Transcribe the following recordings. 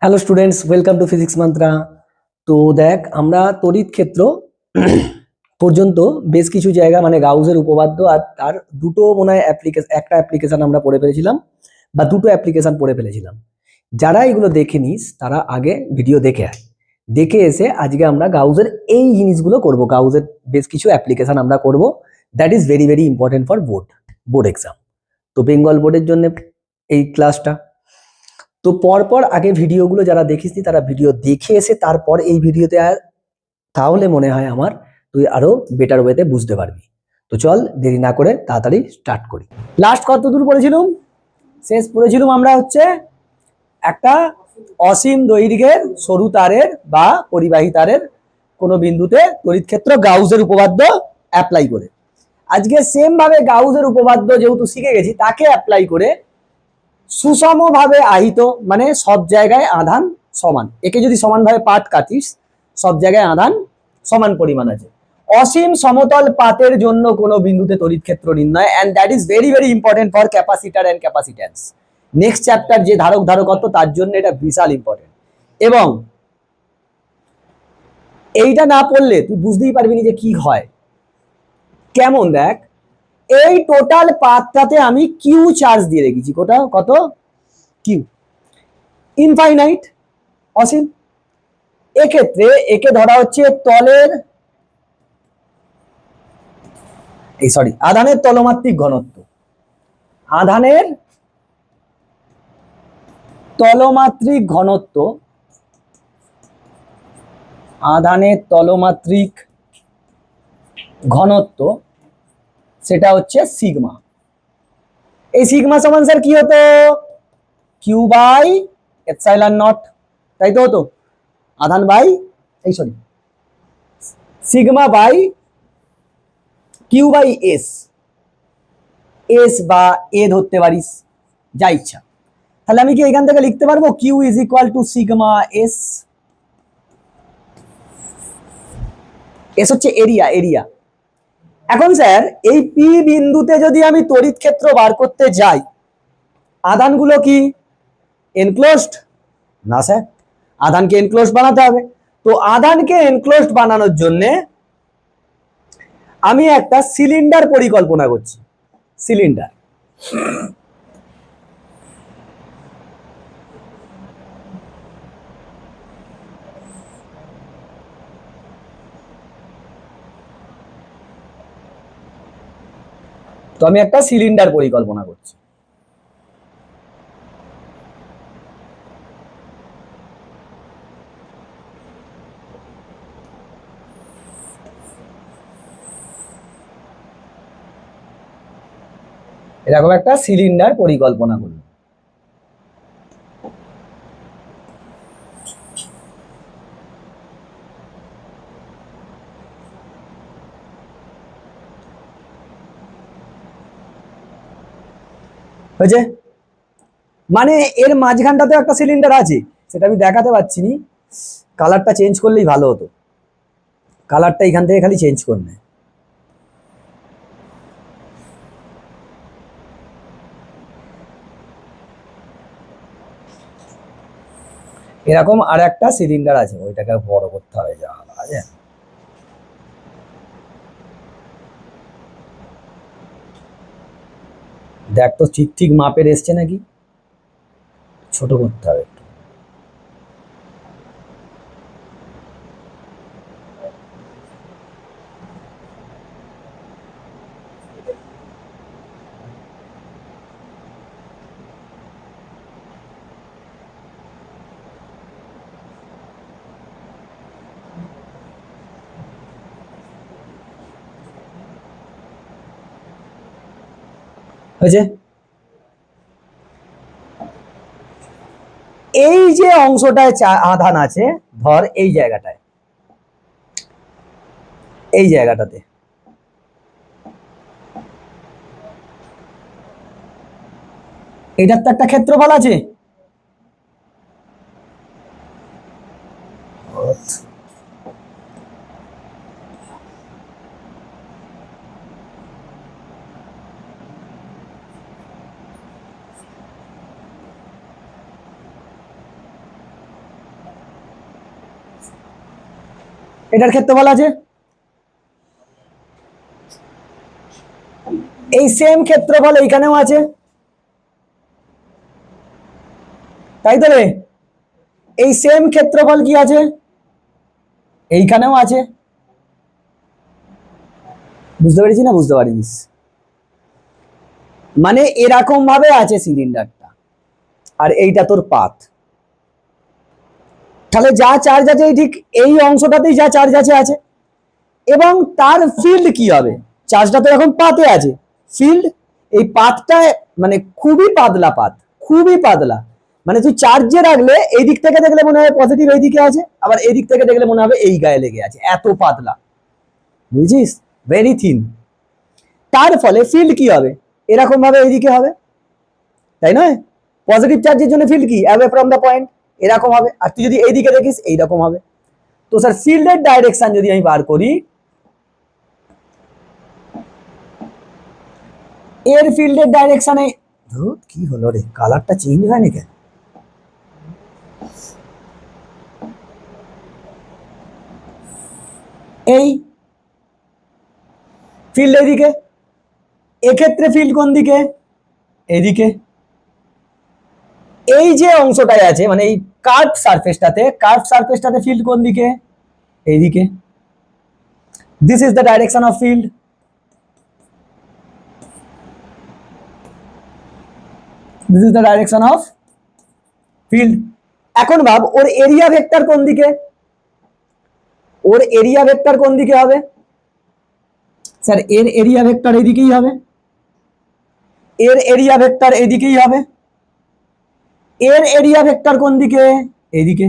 Hello students, welcome to physics mantra. তো দেখ, আমরা তড়িৎ ক্ষেত্র পর্যন্ত বেশ কিছু জায়গা মানে গাউসের উপপাদ্য আর তার দুটো মনে হয় একটা অ্যাপ্লিকেশন আমরা পড়ে ফেলেছিলাম বা দুটো অ্যাপ্লিকেশন পড়ে ফেলেছিলাম। যারা এগুলো দেখে নিস তারা আগে ভিডিও দেখে আয়, দেখে এসে আজকে আমরা গাউসের এই জিনিসগুলো করব। গাউসের বেশ কিছু অ্যাপ্লিকেশন আমরা করব, that is very very important for board exam. তো বেঙ্গল বোর্ডের জন্য এই ক্লাসটা। তো পরপর আগে ভিডিওগুলো যারা দেখিসনি তারা ভিডিও দেখে এসে তারপর এই ভিডিওতে তাহলে মনে হয় আমার তুই আরো বেটার ওয়েতে বুঝতে পারবি। তো চল দেরি না করে তাড়াতাড়ি স্টার্ট করি। লাস্ট কত দূর পড়েছিলাম? শেষ পড়েছিলাম আমরা হচ্ছে একটা অসীম দৈর্ঘ্যের সরু তারের বা পরিবাহী তারের কোনো বিন্দুতে তড়িৎ ক্ষেত্র গাউসের উপপাদ্য অ্যাপ্লাই করে। আজকে সেম ভাবে গাউসের উপপাদ্য যেহেতু শিখে গেছি তাকে অ্যাপ্লাই করে সুষমভাবে আহিত মানে সব জায়গায় আধান সমান, একে যদি সমানভাবে পাত কাটিস সব জায়গায় আধান সমান পরিমাণ আছে। অসীম সমতল পাতের জন্য কোনো বিন্দুতে তড়িৎ ক্ষেত্র নির্ণয়, and that is very very important for capacitor and capacitance. Next chapter যে ধারক ধারকত্ব তার জন্য এটা বিশাল ইম্পর্টেন্ট। এবং এইটা না পড়লে তুই বুঝতেই পারবি না যে কি হয় কেমন। দেখ, এই টোটাল পাতটাতে আমি কিউ চার্জ দিয়ে রেখেছি। কত? কিউ, ইনফাইনাইট, অসীম। এক্ষেত্রে একে ধরা হচ্ছে আধানের তলমাত্রিক ঘনত্ব। আধানের তলমাত্রিক ঘনত্ব, আধানের তলমাত্রিক ঘনত্ব সেটা হচ্ছে সিগমা। এই সিগমা সমান স্যার কি হতো? কিউ বাই এপসাইলন নট, তাই তো হতো। আধান by sigma by Q by S, S বা এ ধরতে পারিস, যা ইচ্ছা। তাহলে আমি কি এখান থেকে লিখতে পারবো Q is equal to sigma S. S হচ্ছে এরিয়া। এখন স্যার এই পি বিন্দুতে যদি আমি তড়িৎ ক্ষেত্র বার করতে যাই, আধানগুলো কি এনক্লোজড? না স্যার, আধানকে এনক্লোজড বানাতে হবে। তো আধানকে এনক্লোজড বানানোর জন্য আমি একটা সিলিন্ডার পরিকল্পনা করছি। সিলিন্ডার, তো আমি একটা সিলিন্ডার পরিকল্পনা করছি। এরকম একটা সিলিন্ডার পরিকল্পনা করলাম। হয়েছে? মানে এর মাঝখানটাতে একটা সিলিন্ডার আছে, সেটা আমি দেখাতে পাচ্ছি না। কালারটা চেঞ্জ করলেই ভালো হতো। কালারটা এখান থেকে খালি চেঞ্জ করবে। এরকম আর একটা সিলিন্ডার আছে, ওইটাকে বড় করতে হবে। যা আছে দেখ তো ঠিক মাপের এসছে নাকি, ছোট করতে হবে একটু। হয়েছে? এই যে অংশটায় আধান আছে, ধর এই জায়গাটাতে এটার তো একটা ক্ষেত্রফল আছে। এটার ক্ষেত্রফল আছে, এই সেম ক্ষেত্রফল এইখানেও আছে, তাই তো রে? এই সেম ক্ষেত্রফল কি আছে, এইখানেও আছে। বুঝতে পেরেছি না? বুঝতে পারিস? মানে এরকম ভাবে আছে সিলিন্ডারটা, আর এইটা তোর পাত। তাহলে যা চার্জ আছে এই ঠিক এই অংশটাতেই যা চার্জ আছে আছে, এবং তার ফিল্ড কি হবে? চার্জটা তো এখন পাতে আছে, ফিল্ড এই পাতটা মানে খুবই পাতলা পাত, খুবই পাতলা। মানে তুই চার্জে রাখলে এই দিক থেকে দেখলে মনে হবে পজিটিভ এই দিকে আছে, আবার এই দিক থেকে দেখলে মনে হবে এই গায়ে লেগে আছে, এত পাতলা, বুঝছিস? Very thin. তার ফলে ফিল্ড কি হবে? এরকম ভাবে এইদিকে হবে, তাই নয়? পজিটিভ চার্জের জন্য ফিল্ড কি? অ্যাওয়ে ফ্রম দ্য পয়েন্ট, এরকম হবে। আর তুই যদি এইদিকে দেখিস এইরকম হবে। তো স্যার ফিল্ডের ডাইরেকশন যদি আমি বার করি, এর ফিল্ডের ডাইরেকশনে, কি হলো রে, কালারটা চেঞ্জ হয়নি কেন? এই ফিল্ড এদিকে, এক্ষেত্রে ফিল্ড কোন দিকে? এদিকে। এই যে অংশটাই আছে মানে এই কার্ভ সারফেসটাতে ফিল্ড কোন দিকে? এইদিকে। This is the direction of field. This is the direction of field. এখন ভাব ওর এরিয়া ভেক্টর কোন দিকে? ওর এরিয়া ভেক্টর কোন দিকে হবে? স্যার এর এরিয়া ভেক্টর এদিকেই হবে, এর এরিয়া ভেক্টর এদিকেই হবে। এর এরিয়া ভেক্টর কোন দিকে? এদিকে,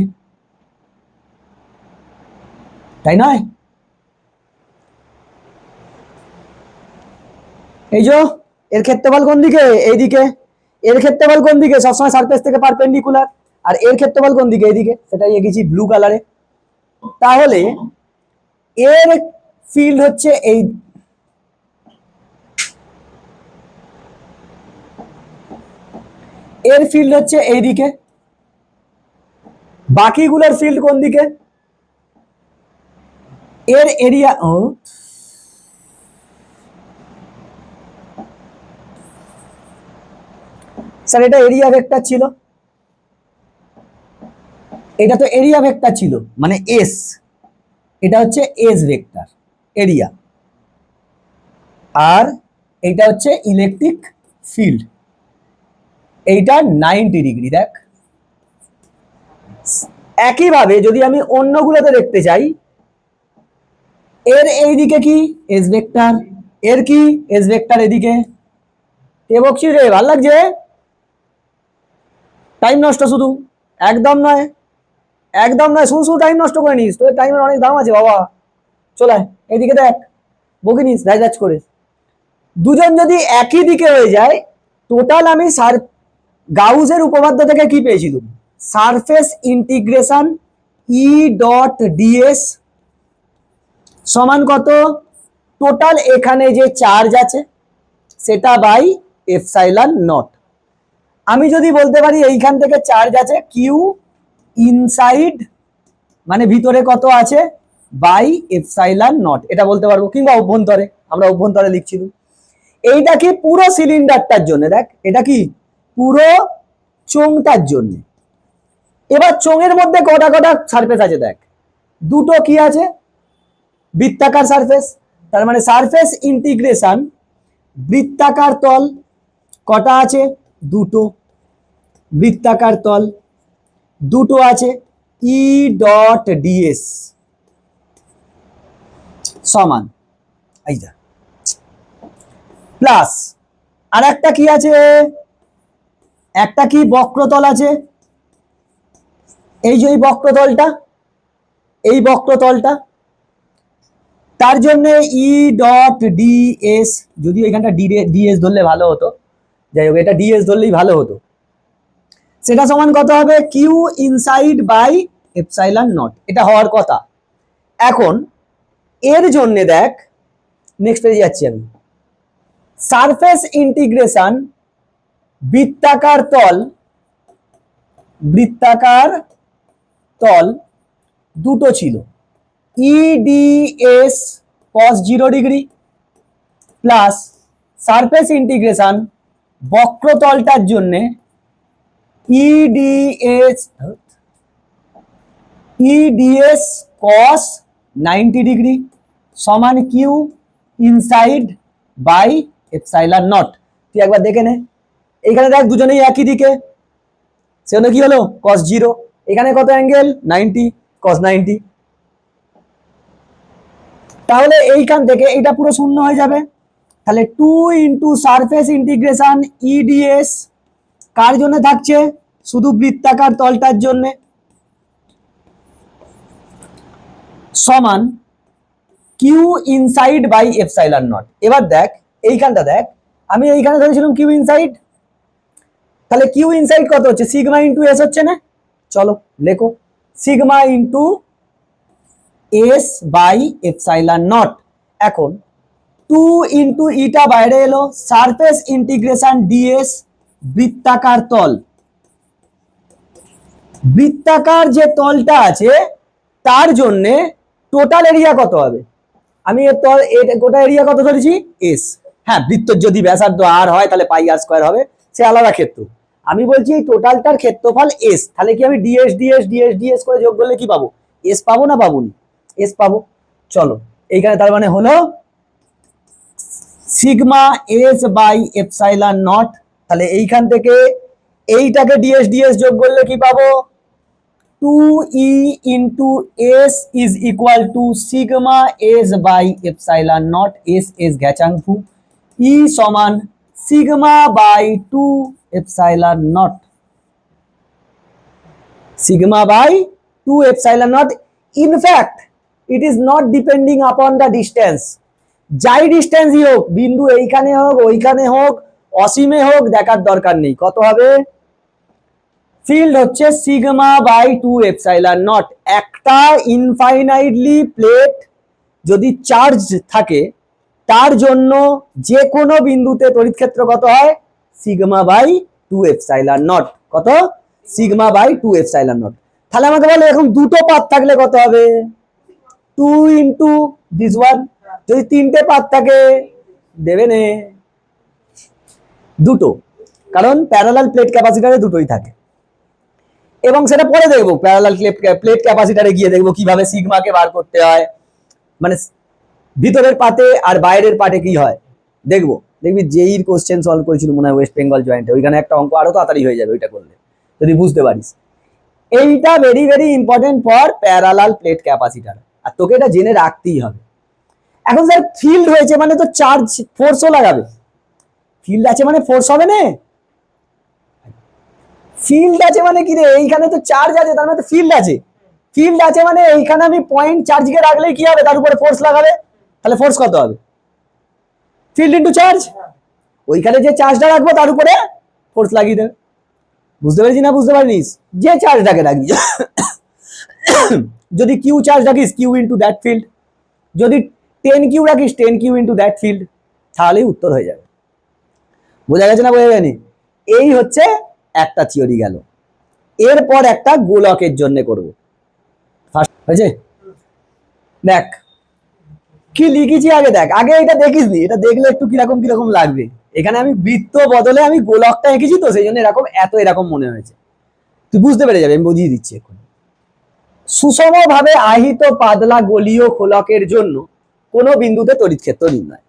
তাই নয়? এই যে এর ক্ষেত্রফল কোন দিকে? এইদিকে। এর ক্ষেত্রফল কোন দিকে? সবসময় সারফেস থেকে পারপেন্ডিকুলার। আর এর ক্ষেত্রফল কোন দিকে? এইদিকে, সেটাই এঁকেছি ব্লু কালারে। তাহলে এর ফিল্ড হচ্ছে এই, এর ফিল্ড হচ্ছে এইদিকে, বাকিগুলোর ফিল্ড কোন দিকে? এর এরিয়া, ও স্যার এটা এরিয়া ভেক্টর ছিল, এটা তো এরিয়া ভেক্টর ছিল মানে এস, এটা হচ্ছে এস ভেক্টর এরিয়া, আর এইটা হচ্ছে ইলেকট্রিক ফিল্ড, এইটা 90 ডিগ্রি। দেখ একইভাবে যদি আমি অন্যগুলোতে দেখতে চাই, এর এইদিকে কি? S vector. এর কি? এস ভেক্টর এদিকে। কে বকছি রে, ভাল লাগছে? টাইম নষ্ট শুধু, একদম নয়, একদম নয়, শুধু শুধু টাইম নষ্ট করে নিস, তোর টাইমের অনেক দাম আছে বাবা। চলে এইদিকে দেখ, বকে নিস ধ্যাচ করে। দুজন যদি একই দিকে হয়ে যায়, টোটাল আমি গাউসের উপপাদ্য থেকে কি পেয়েছিলাম? Surface integration E dot DS সমান কত? টোটাল এখানে যে চার্জ আছে সেটা বাই এপসাইলন নট। আমি যদি বলতে পারি এইখান থেকে চার্জ আছে কিউ ইনসাইড, মানে ভিতরে কত আছে, বাই এপসাইলন নট, এটা বলতে পারবো। কিংবা অভ্যন্তরে, আমরা অভ্যন্তরে লিখছিলাম। এইটা কি পুরো সিলিন্ডারটার জন্য, দেখ এটা কি পুরো চোঙটার জন্য। এবার চোঙের মধ্যে কটা কটা সারফেস আছে দেখ, দুটো কি আছে? বৃত্তাকার সারফেস। তার মানে সারফেস ইন্টিগ্রেশন বৃত্তাকার তল কটা আছে? দুটো। বৃত্তাকার তল দুটো আছে, ই ডট ডিএস সমান এই যা প্লাস আর একটা কি আছে? একটা কি বক্রতল আছে, এই যে এই বক্রতলটা, এই বক্রতলটা, তার জন্য ই ডট ডিএস, যদিও এখানটা ডিএস ধরলে ভালো হতো, যাই হোক এটা ডিএস ধরলেই ভালো হতো। সেটা সমান কত হবে? Q inside by epsilon naught, এটা হওয়ার কথা। এখন এর জন্য দেখ, নেক্সট পেজে যাচ্ছি আমি। সারফেস ইন্টিগ্রেশন বৃত্তাকার তল, বৃত্তাকার তল দুটো ছিল, EDS cos 0 degree plus surface integration বক্রতলটার জন্য EDS cos 90 ডিগ্রি সমান Q inside by epsilon naught. তুই একবার দেখে নে, এখানে দেখ দুজনেই একই দিকে, সেজন্য কি হলো cos 0, এখানে কত অ্যাঙ্গেল 90 cos 90। তাহলে এইখান থেকে এটা পুরো শূন্য হয়ে যাবে, তাহলে 2 ইন্টু সারফেস ইন্টিগ্রেশন EDS কার জন্য থাকছে, শুধু বৃত্তাকার তলটার জন্য, সমান Q inside by epsilon naught. এবার দেখ এইখানটা দেখ, আমি এইখানে ধরেছিলাম কিউ ইনসাইড, তাহলে কিউ ইনসাইড কত হচ্ছে, সিগমা ইন্টু এস হচ্ছে না, চলো লেখো sigma into S by epsilon naught. এখন 2 ইন্টু ইটা বাইরে এলো, সারফেস ইন্টিগ্রেশন ডিএস বৃত্তাকার তল, বৃত্তাকার যে তলটা আছে তার জন্য টোটাল এরিয়া কত হবে, আমি এর তল গোটা এরিয়া কত ধরেছি এস, হ্যাঁ বৃত্তর যদি ব্যাসার্ধ আর হয় তাহলে পাই আর স্কয়ার হবে, সে আলাদা ক্ষেত্র। আমি বলছি এই টোটালটার ক্ষেত্রফল এস, তাহলে কি আমি ডিএস ডিএস ডিএস ডিএস করে যোগ করলে কি পাবো, এস পাবো না পাবো নি, এস পাবো। চলো এইখানে তার মানে হলো sigma S by epsilon naught, তাহলে এইখান থেকে এইটাকে ডিএস ডিএস যোগ করলে কি পাবো, 2e into s is equal to sigma s by epsilon naught, s is ঘেচাংফু, e সমান sigma by 2 epsilon naught, sigma by 2 epsilon naught. In fact it is not depending upon the distance, যাই ডিস্টেন্সই হোক, বিন্দু এইখানে হোক ওইখানে হোক অসীমে হোক দেখার দরকার নেই, কত হবে, ফিল্ড হচ্ছে সিগমা বাই 2 এপসাইলন নট। একটা ইনফাইনাইটলি প্লেট যদি চার্জ থাকে তার জন্য যে কোনো বিন্দুতে তড়িৎ ক্ষেত্র কত হয়, সিগমা বাই 2 এপসাইলন নট, কত, সিগমা বাই 2 এপসাইলন নট। তাহলে আমাকে বলে এখন দুটো পাত থাকলে কত হবে, 2 ইন্টু দিস ওয়ান, যদি তিনটে পাত থাকে দেবে নে দুটো, কারণ প্যারালাল প্লেট ক্যাপাসিটরে দুটোই থাকে, এবং সেটা পরে দেখবো প্যারালাল প্লেট ক্যাপাসিটরে গিয়ে দেখবো কিভাবে সিগমাকে বার করতে হয়, মানে ভিতরের পাতে আর বাইরের পাটে কি হয় দেখবো, দেখবি জেইর কোশ্চেন সলভ করেছিল মনে হয় ওয়েস্ট বেঙ্গল জয়েন্টে, ওইখানে একটা অঙ্ক আরো তাড়াতাড়ি হয়ে যাবে ওইটা করলে যদি বুঝতে পারিস। এইটা very very important for parallel plate capacitor, আর তোকে এটা জেনে রাখতেই হবে। এখন স্যার ফিল্ড হয়েছে মানে তো চার্জ ফোর্সও লাগাবে, ফিল্ড আছে মানে ফোর্স হবে না, ফিল্ড আছে মানে কি রে, এইখানে তো চার্জ আছে তার মানে তো ফিল্ড আছে, ফিল্ড আছে মানে এইখানে আমি পয়েন্ট চার্জকে রাখলেই কি হবে, তার উপরে ফোর্স লাগাবে, তাহলে ফোর্স কত হবে, ফিল্ড ইনটু চার্জ, ওইখানে যে চার্জটা রাখবো তার উপরে ফোর্স লাগিয়ে দেবে। বুঝতে পেরেছি না বুঝতে পারিস, যে চার্জটাকে রাখবি যদি কিউ চার্জ রাখিস কিউ ইনটু দ্যাট ফিল্ড, যদি 10 কিউ রাখিস 10 কিউ ইনটু দ্যাট ফিল্ড, তাহলেই উত্তর হয়ে যাবে। বোঝা গেছে না বোঝা যায়নি, এই হচ্ছে একটা থিওরি গেল, এরপর একটা গোলকের জন্য করব, হয়েছে দেখ কি লিখেছি আগে দেখ, আগে এটা দেখিস নি, এটা দেখলে একটু কিরকম কিরকম লাগবে, এখানে আমি বৃত্ত বদলে আমি গোলকটা এঁকেছি তো সেই জন্য এরকম এরকম মনে হয়েছে, তুই বুঝতে পেরে যাবে, আমি বুঝিয়ে দিচ্ছি এখন। সুষমভাবে আহিত পাতলা গলীয় খোলকের জন্য কোন বিন্দুতে তড়িৎ ক্ষেত্র নির্ণয়।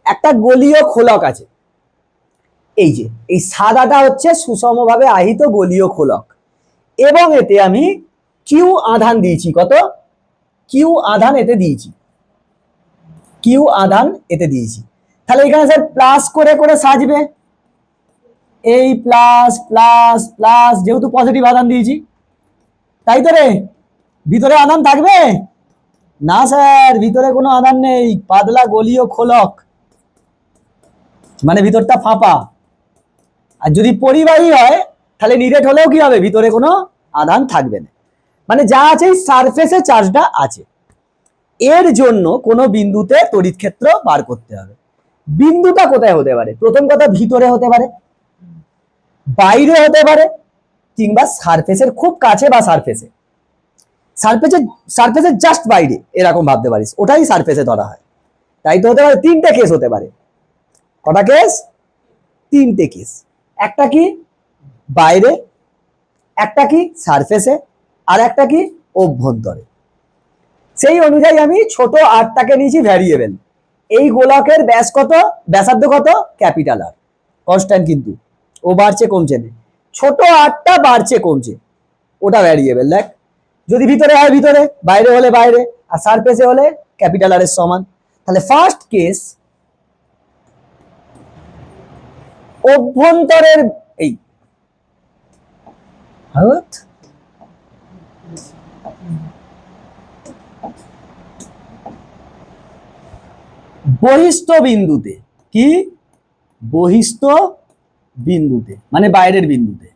একটা গলীয় খোলক আছে, এই যে এই সাদাটা হচ্ছে সুষমভাবে আহিত গলীয় খোলক, এবং এতে আমি কিউ আধান দিয়েছি, কত কিউ আধান এতে দিয়েছি, কিউ আধান এতে দিয়েছি, তাহলে এখানে স্যার প্লাস করে করে সাজবে, এই প্লাস প্লাস প্লাস, যেহেতু পজিটিভ আধান দিয়েছি তাই তো রে, ভিতরে আধান থাকবে না স্যার, ভিতরে কোনো আধান নেই, পাতলা গলীয় খোলক মানে ভিতরটা ফাঁপা, আর যদি পরিবাহী হয় তাহলে নিরেট হলেও কি হবে, ভিতরে কোনো আধান থাকবে না, মানে যা আছে সারফেসে চার্জটা আছে। এর জন্য কোনো বিন্দুতে তড়িৎ ক্ষেত্র বার করতে হবে, বিন্দুটা কোথায় হতে পারে, প্রথম কথা ভিতরে হতে পারে, বাইরে হতে পারে, কিংবা সারফেসের খুব কাছে বা সারফেসে। সারফেসের সারফেসের জাস্ট বাইরে এরকম ভাবতে পারিস, ওটাই সারফেসে ধরা হয়। তাই তো হতে পারে তিনটে কেস হতে পারে। কটা কেস? তিনটে কেস। একটা কি বাইরে, একটা কি সারফেসে, আর একটা কি অভ্যন্তরে। সেই অনুযায়ী আমি ছোট আরটাকে নিয়েছি ভ্যারিয়েবল। এই গোলকের ব্যাস কত, ব্যাসার্ধ কত, ক্যাপিটাল আর, কনস্ট্যান্ট কিন্তু, ও বাড়ছে কমছে না। ছোট আরটা বাড়ছে কমছে, ওটা ভ্যারিয়েবল। দেখ, যদি ভিতরে হয় ভিতরে, বাইরে হলে বাইরে, আর সারফেসে হলে ক্যাপিটাল আর এর সমান। তাহলে ফার্স্ট কেস অভ্যন্তরের এই বহিস্থ বিন্দুতে, কি বহিস্থ বিন্দুতে মানে বাইরের বিন্দুতে,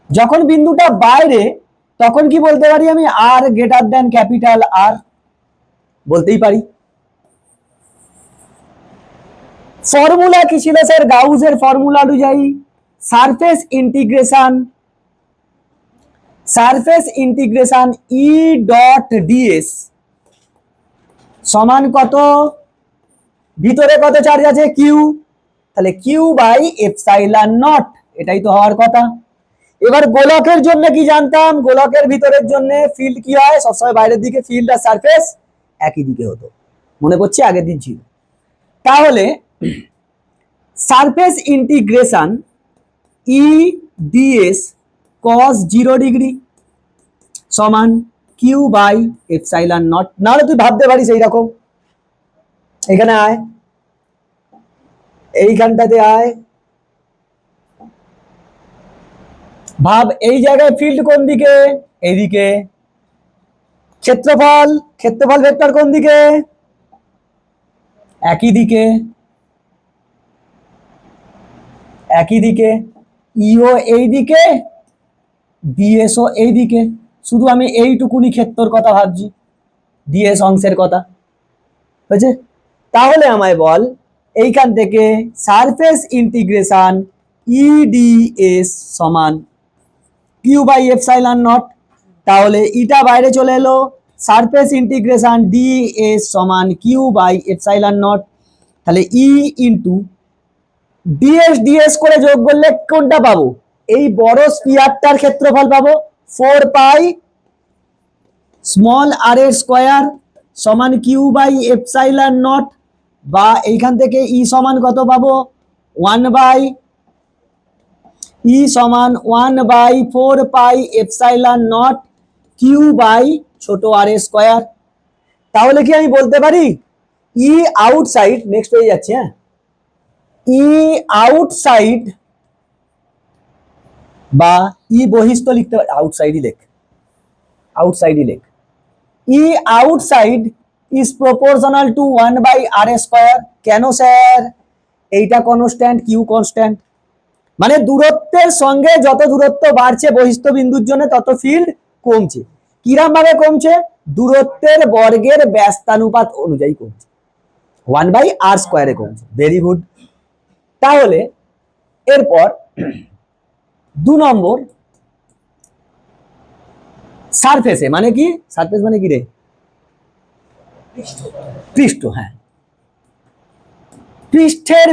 যখন বিন্দুটা বাইরে তখন কি বলতে পারি আমি, আর গ্রেটার দেন ক্যাপিটাল আর বলতেই পারি। ফর্মুলা কি ছিল স্যার? গাউসের ফর্মুলা অনুযায়ী surface integration E dot DS সমান কত, ভিতরে কত চার্জ আছে, কিউ, তাহলে কিউ বাই এপসাইলন নট, এটাই তো হওয়ার কথা। এবার গোলকের জন্য কি জানতাম, গোলকের ভিতরের জন্য ফিল্ড কি হয়, সবসময় বাইরের দিকে, ফিল্ড আর সারফেস একই দিকে হতো, মনে করছি আগের দিন ছিল। তাহলে সারফেস ইন্টিগ্রেশন ই ডিএস কস 0 ডিগ্রি সমান কিউ বাই এপসাইলন নট। নাহলে তুই ভাবতে পারিস এইরকম, এখানে আয়, এইখানটাতে আয়, ভাব এই জায়গায় ফিল্ড কোন দিকে, এইদিকে, ক্ষেত্রফল ভেক্টর কোন দিকে, একই দিকে, ইও এই দিকে, ডিএসও এই দিকে। শুধু আমি এইটুকুনি ক্ষেত্রর কথা ভাবছি, ডিএস অংশের কথা, বুঝছে? তাহলে আমায় বল এইখান থেকে সারফেস ইন্টিগ্রেশন ইডিএস সমান কিউ বাই এপসাইলন নট। তাহলে ইটা বাইরে চলে এলো, সারফেস ইন্টিগ্রেশন ডিএস সমান কিউ বাই এপসাইলন নট। তাহলে ই ইন্টু ডিএস করে যোগ করলে কোনটা পাবো, এই বড় স্ফিয়ারটার ক্ষেত্রফল পাবো 4 পাই স্মল আর এর স্কয়ার সমান কিউ বাই এপসাইলন নট, বা এইখান থেকে ই সমান কত পাবো, 1 বাই ই সমান 1 by 4 pi epsilon naught Q by ছোট আর এর স্কয়ার। তাহলে কি আমি বলতে পারি ই আউটসাইড, নেক্সট পেয়ে যাচ্ছে, হ্যাঁ, ই আউটসাইড বা ই বহিস্থ লিখতে পারি, আউটসাইডই লেখ, E outside is proportional to 1 by r square. কেন স্যার? এইটা কনস্ট্যান্ট, কিউ কনস্ট্যান্ট, মানে দূরত্বের সঙ্গে যত দূরত্ব বাড়ছে বহিস্থ বিন্দুর জন্য তত ফিল্ড কমছে। কিরম ভাবে কমছে, দূরত্বের বর্গের ব্যস্তানুপাত অনুযায়ী কমছে, 1 বাই আর স্কয়ারে কমছে। Very good. তাহলে এরপর 2 নম্বর, সারফেসে মানে কি, সারফেস মানে কি রে, পৃষ্ঠ, হ্যাঁ, পৃষ্ঠের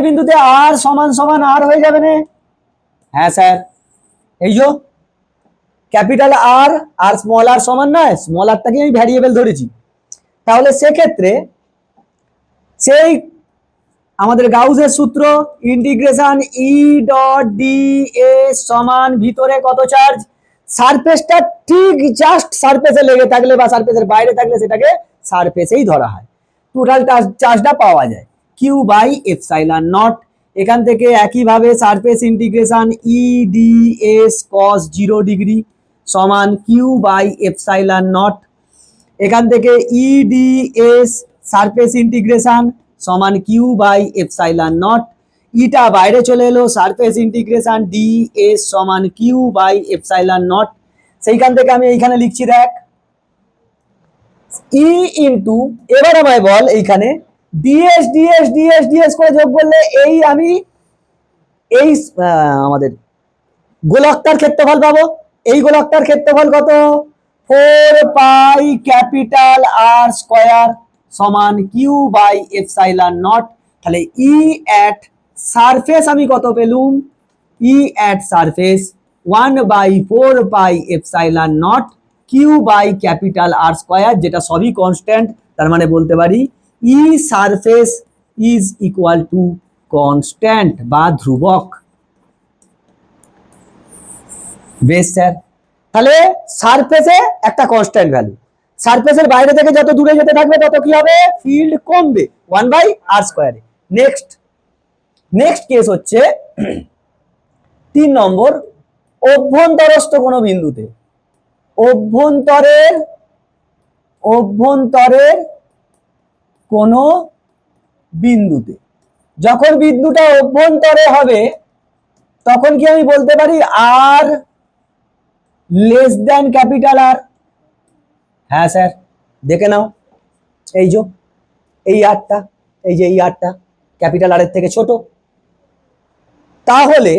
বিন্দুতে আর সমান সমান আর হয়ে যাবে না? হ্যাঁ স্যার, এই যে ক্যাপিটাল আর আর স্মল আর সমান নয়, স্মল আরটাকে আমি ভ্যারিয়েবল ধরেছি। তাহলে সেক্ষেত্রে সেই আমাদের গাউসের সূত্র ইন্টিগ্রেশন ই ডট ডিএস সমান ভিতরে কত চার্জ, সারফেসটা ঠিক জাস্ট সারফেসে লেগে থাকলে বা সারফেসের বাইরে থাকলে সেটাকে সারফেসেই ধরা হয়, টোটাল চার্জটা পাওয়া যায় কিউ বাই এপসাইলন নট। এখান থেকে একইভাবে সারফেস ইন্টিগ্রেশন ই ডিএস কস 0 ডিগ্রি সমান কিউ বাই এপসাইলন নট। এখান থেকে ই ডিএস সারফেস ইন্টিগ্রেশন সমান কিউ বাই এপসাইলন নট, ইটা বাইরে চলে এলো, সারফেস ইন্টিগ্রেশন ডিএস সমান কিউ বাই এপসাইলন নট। সেইখান থেকে আমি এইখানে লিখছি, দেখ, ই ইন্টু, এবার আমায় বল এইখানে ডিএস করে যোগ করলে এই আমি এই আমাদের গোলকটার ক্ষেত্রফল পাবো। এই গোলকটার ক্ষেত্রফল কত? 4 পাই ক্যাপিটাল আর স্কয়ার সমান কিউ বাই এপসাইলন নট। তাহলে ই অ্যাট সারফেস আমি কত পেলুম? E at surface 1/4 pi epsilon naught Q by capital r square, যেটা সবই কনস্ট্যান্ট। তার মানে বলতে পারি E surface is equal to constant বা ধ্রুবক। বেশ স্যার, তাহলে সারফেসে একটা কনস্ট্যান্ট ভ্যালু, সারফেসের বাইরে থেকে যত দূরে যেতে থাকবে তত কি হবে? ফিল্ড কমবে 1/r স্কয়ারে। নেক্সট কেস হচ্ছে 3 নম্বর, অভ্যন্তরস্থ কোনো বিন্দুতে, অভ্যন্তরের কোনো বিন্দুতে যখন বিন্দুটা অভ্যন্তরে হবে তখন কি আমি বলতে পারি আর লেস দ্যান ক্যাপিটাল আর? হ্যাঁ স্যার, দেখে নাও, এই যে এই আরটা, এই যে এই আরটা ক্যাপিটাল আর এর থেকে ছোট। তাহলে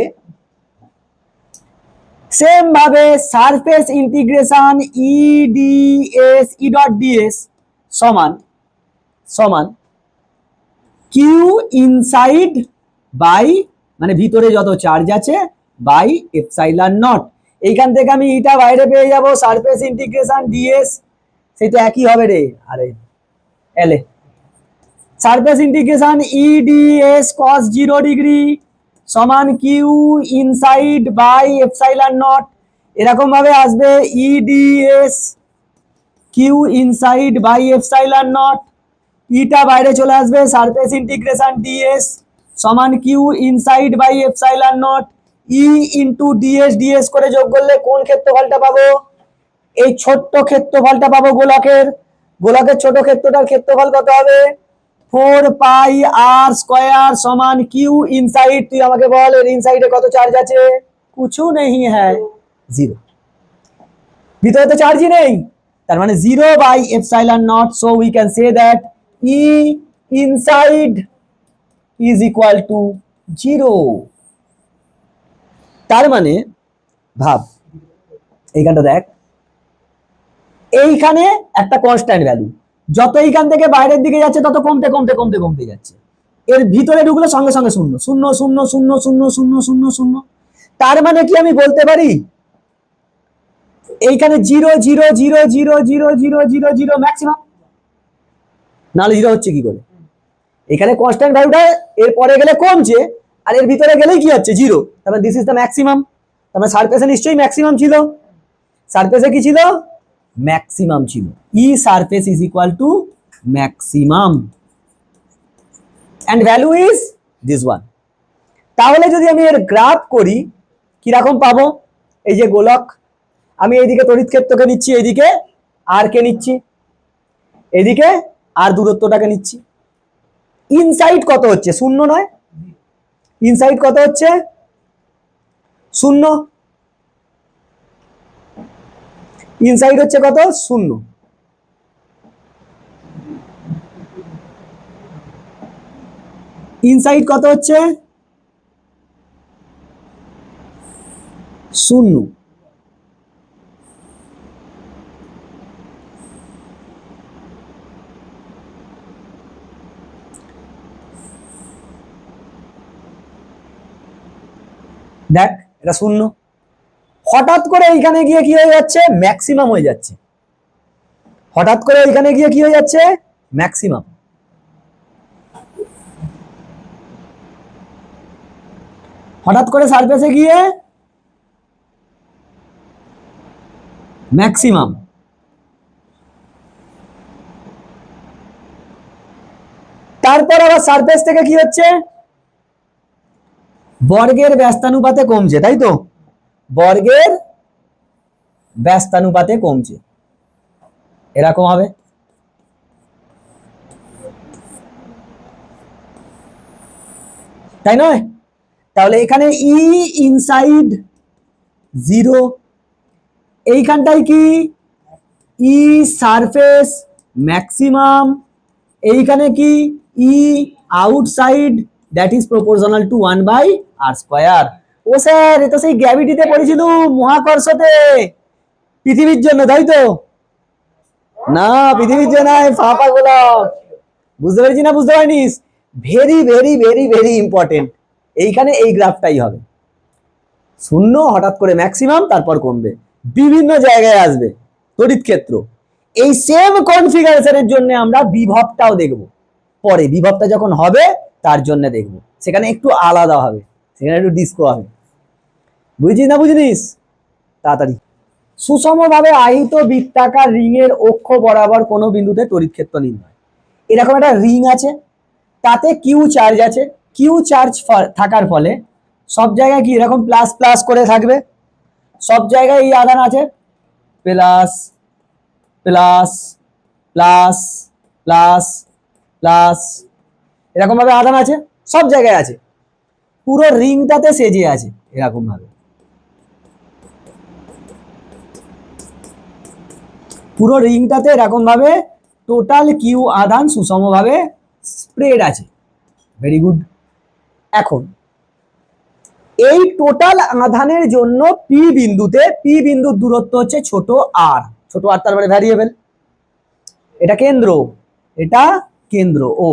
সেম ভাবে surface integration E dot DS সমান কিউ ইনসাইড বাই, মানে ভিতরে যত চার্জ আছে, বাই এপসাইলন নট। এইখান থেকে আমি এটা বাইরে পেয়ে যাব, সারফেস ইন্টিগ্রেশন ডিএস সেটা একই হবে রে। আরে এলে surface integration EDS cos 0 degree সমান Q inside by epsilon naught. এরকম ভাবে আসবে EDS q inside by epsilon naught, ইটা বাইরে চলে আসবে, সারফেস ইন্টিগ্রেশন ডিএস সমান Q inside by epsilon naught E into DS করে যোগ করলে কোন ক্ষেত্রফলটা পাবো? এই ছোট্ট ক্ষেত্রফলটা পাবো গোলকের ছোট ক্ষেত্রটার ক্ষেত্রফল কত হবে? 4 পাই আর স্কয়ার সমান কিউ ইনসাইড। তুই আমাকে বল এর ইনসাইডে কত চার্জ আছে? কিছু নেই, হ্যাঁ 0, ভিতরে তো চার্জই নেই, তার মানে 0 by epsilon naught. So we can say that E inside is equal to 0। তার মানে ভাব, এইখানটা দেখ, এইখানে একটা কনস্ট্যান্ট ভ্যালু, যত এইখান থেকে বাইরের দিকে যাচ্ছে তত কমতে কমতে কমতে কমতে যাচ্ছে। এর ভিতরে ঢুকলে সঙ্গে সঙ্গে শূন্য শূন্য শূন্য শূন্য শূন্য শূন্য শূন্য শূন্য। তার মানে কি আমি বলতে পারি এইখানে 0 0 0 0 0 0 0 0 ম্যাক্সিমাম? নাহলে 0 হচ্ছে কি করে? এখানে কনস্ট্যান্ট ভ্যালুটা এর পরে গেলে কমছে আর এর ভিতরে গেলেই কি হচ্ছে? 0। তার মানে দিস ইজ দ্য ম্যাক্সিমাম। তার মানে সারফেসে নিশ্চয়ই ম্যাক্সিমাম ছিল। সারফেসে কি ছিল? ম্যাক্সিমাম ছিল। E surface is equal to maximum and value is this one. তাহলে যদি আমি এর গ্রাফ করি কিরকম পাবো? এই যে গোলক, আমি এইদিকে তড়িৎ ক্ষেত্রকে নিচ্ছি, এইদিকে আর কে নিচ্ছি, এইদিকে আর দূরত্বটাকে নিচ্ছি। ইনসাইড কত হচ্ছে? 0 নয়, ইনসাইড কত হচ্ছে? 0। ইনসাইড হচ্ছে কত? 0। ইনসাইড কত হচ্ছে? 0। দেখ এটা 0, হঠাৎ করে এইখানে গিয়ে কি হয়ে যাচ্ছে? ম্যাক্সিমাম হয়ে যাচ্ছে। হঠাৎ করে এইখানে গিয়ে কি হয়ে যাচ্ছে? ম্যাক্সিমাম। হঠাৎ করে সারফেসে গিয়ে ম্যাক্সিমাম। তারপর আবার সারফেস থেকে কি হচ্ছে? বর্গের ব্যস্তানুপাতে কমছে, তাই তো? বর্গের ব্যস্তানুপাতে কমছে, এরকম হবে। তাই নয়? তাহলে এখানে ই ইনসাইড 0, এইখানটাই কি ই সারফেস ম্যাক্সিমাম, এইখানে কি E outside that is proportional to 1/r r square. ও স্যার, এ তো সেই গ্র্যাভিটিতে পড়েছিল, মহাকর্ষতে, পৃথিবীর জন্য, তাই তো? না, পৃথিবীর জন্য নয়, ফাঁপা গোলক। বুঝতে পেরেছি না বুঝতে পারিনিস? Very very very very important. এইখানে এই গ্রাফটাই হবে, শূন্য হঠাৎ করে ম্যাক্সিমাম, তারপর কমবে, বিভিন্ন জায়গায় আসবে তড়িৎ ক্ষেত্র। এই সেম কনফিগারেশনের জন্য আমরা বিভবটাও দেখব পরে, বিভবটা যখন হবে তার জন্য দেখব, সেখানে একটু আলাদা হবে, সেখানে একটু ডিস্কো হবে। বুঝছিস না বুঝিস? তাড়াতাড়ি। সুষমভাবে আহিত বৃত্তাকার রিং এর অক্ষ বরাবর কোনো বিন্দুতে তড়িৎ ক্ষেত্র নির্ণয়। এরকম একটা রিং আছে, তাতে কিউ চার্জ আছে, কিউ চার্জ থাকার ফলে সব জায়গায় কি এরকম প্লাস প্লাস করে থাকবে, সব জায়গায় এই আধান আছে, plus plus plus plus plus, এরকম ভাবে আধান আছে, সব জায়গায় আছে, পুরো রিংটাতে সেজে আছে এরকম ভাবে, পুরো রিংটাতে এরকম ভাবে টোটাল কিউ আধান সুষমভাবে স্প্রেড আছে। Very good. এখন এই টোটাল আধানের জন্য পি বিন্দুতে, পি বিন্দুর দূরত্ব হচ্ছে ছোট আর, ছোট আর তার মানে ভ্যারিয়েবল, এটা কেন্দ্র, এটা কেন্দ্র ও,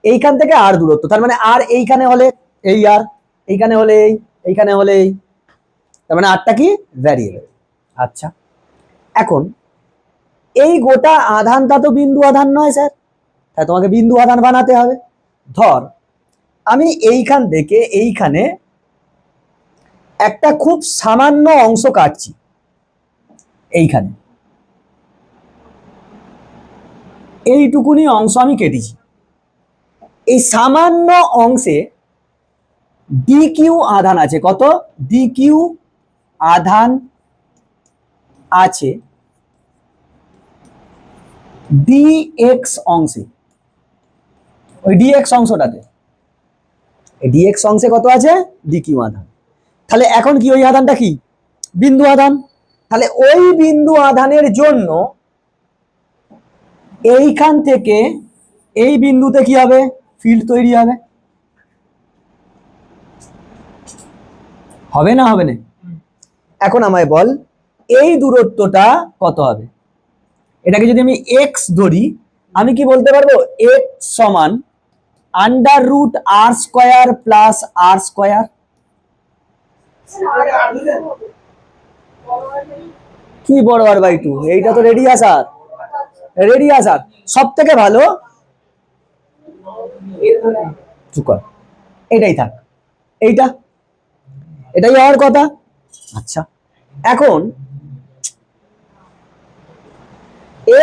এইখান থেকে আর দূরত্ব, তার মানে আর এইখানে হলে এই আর, এইখানে হলে এই, এইখানে হলে এই, তার মানে আরটা কি ভ্যারিয়েবল। আচ্ছা, এখন এই গোটা আধানটা তো বিন্দু আধান নয় স্যার, তাই তোমাকে বিন্দু আধান বানাতে হবে। ধর আমি এইখান থেকে এইখানে একটা খুব সামান্য অংশ কাটছি, এইখানে এইটুকুনি অংশ আমি কেটেছি, এই সামান্য অংশে ডি কিউ আধান আছে, কত ডি কিউ আধান আছে ডিএক্স অংশে, ওই ডিএক্স অংশটাতে, এই ডিএক্স অংশে কত আছে ডি কিউ আধান। তাহলে এখন কি ওই আধানটা কি বিন্দু আধান, তাহলে ওই বিন্দু আধানের জন্য এইখান থেকে এই বিন্দুতে কি হবে ফিল্ড তৈরি হবে, হবে না হবে না? এখন আমায় বল এই দূরত্বটা কত হবে, এটাকে যদি আমি এক্স ধরি, আমি কি বলতে পারবো এক্স সমান আন্ডার রুট আর স্কয়ার প্লাস আর স্কয়ার। কি বড় আর বাই টু, এইটা তো রেডিয়াস আর, রেডিয়াস আর সব থেকে ভালো, চুকার এটাই থাক, এইটা, এটাই হওয়ার কথা। আচ্ছা, এখন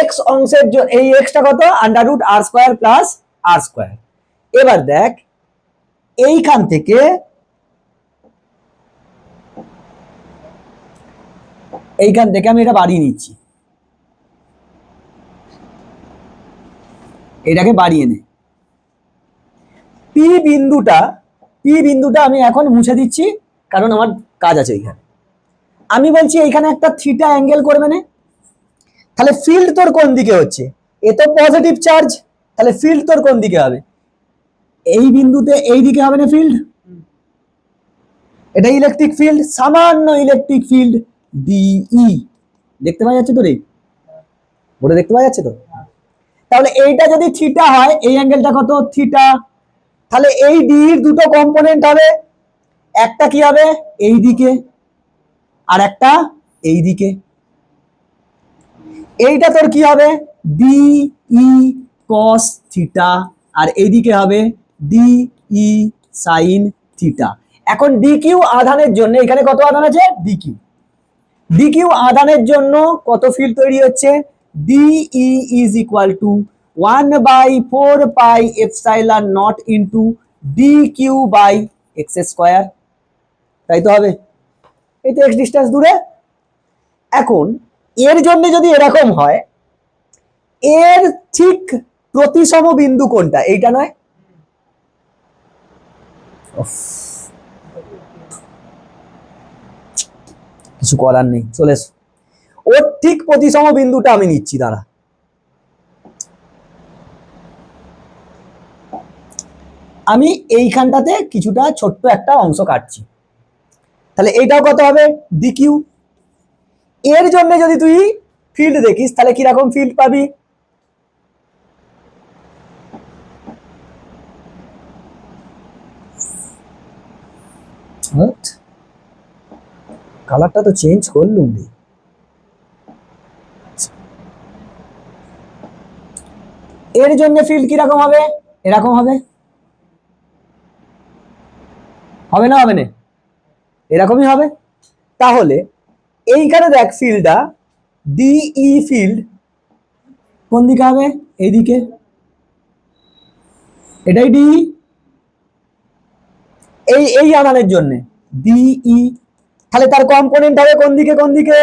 এক্স অংশের জন্য এই এক্সটা কত আন্ডার রুট আর স্কয়ার প্লাস আর স্কয়ার। এবার দেখ এইখান থেকে আমি এটা বাড়িয়ে নিচ্ছি, এটাকে বাড়িয়ে নে, পি বিন্দুটা আমি এখন মুছে দিচ্ছি, কারণ আমার কাজ আছে এইখানে। আমি বলছি এইখানে একটা থিটা অ্যাঙ্গেল করবে না, তাহলে ফিল্ড তোর কোন দিকে হচ্ছে, এ তো পজিটিভ চার্জ, তাহলে ফিল্ড তোর কোন দিকে হবে, এই বিন্দুতে এই দিকে হবে না ফিল্ড, এটা ইলেকট্রিক ফিল্ড, সামান্য ইলেকট্রিক ফিল্ড ডিই, দেখতে পাওয়া যাচ্ছে তো রে, ওটা দেখতে পাওয়া যাচ্ছে তো? তাহলে এইটা যদি থিটা হয়, এই অ্যাঙ্গেলটা কত থিটা, তাহলে এই ডি এর দুটো কম্পোনেন্ট হবে, একটা কি হবে এই দিকে আর একটা এই দিকে, এইটা তোর কি হবে ডি ই কস থিটা, আর এইদিকে হবে ডি ই সাইন থিটা। এখন ডি কিউ আধানের জন্য এখানে কত আধান আছে ডি কিউ, ডি কিউ আধানের জন্য কত ফিল্ড তৈরি হচ্ছে, dE is equal to 1/4 pi epsilon naught into D Q by x square, তাই তো হবে, এই তো এক্স ডিস্টেন্স দূরে। এখন এর জন্য যদি এরকম হয়, এর ঠিক প্রতিসম বিন্দু কোনটা, এইটা নয়, কিছু করার নেই, চলে এসো, ওর ঠিক প্রতিসম বিন্দুটা আমি নিচ্ছি, দাঁড়া, আমি এইখানটাতে কিছুটা ছোট্ট একটা অংশ কাটছি, তাহলে এইটাও কত হবে ডি কিউ। এর জন্য যদি তুই ফিল্ড দেখিস তাহলে কিরকম ফিল্ড পাবি, কালারটা তো চেঞ্জ করলুম রে। এর জন্য ফিল্ড কিরকম হবে, এরকম হবে, হবে না হবে না, এরকমই হবে। তাহলে এইখানে দেখ ফিল্ডটা ডিই ফিল্ড কোন দিকে হবে, এইদিকে, এটাই ডি, এই এই আধানের জন্য ডিই, তাহলে তার কম্পোনেন্ট হবে কোন দিকে কোন দিকে,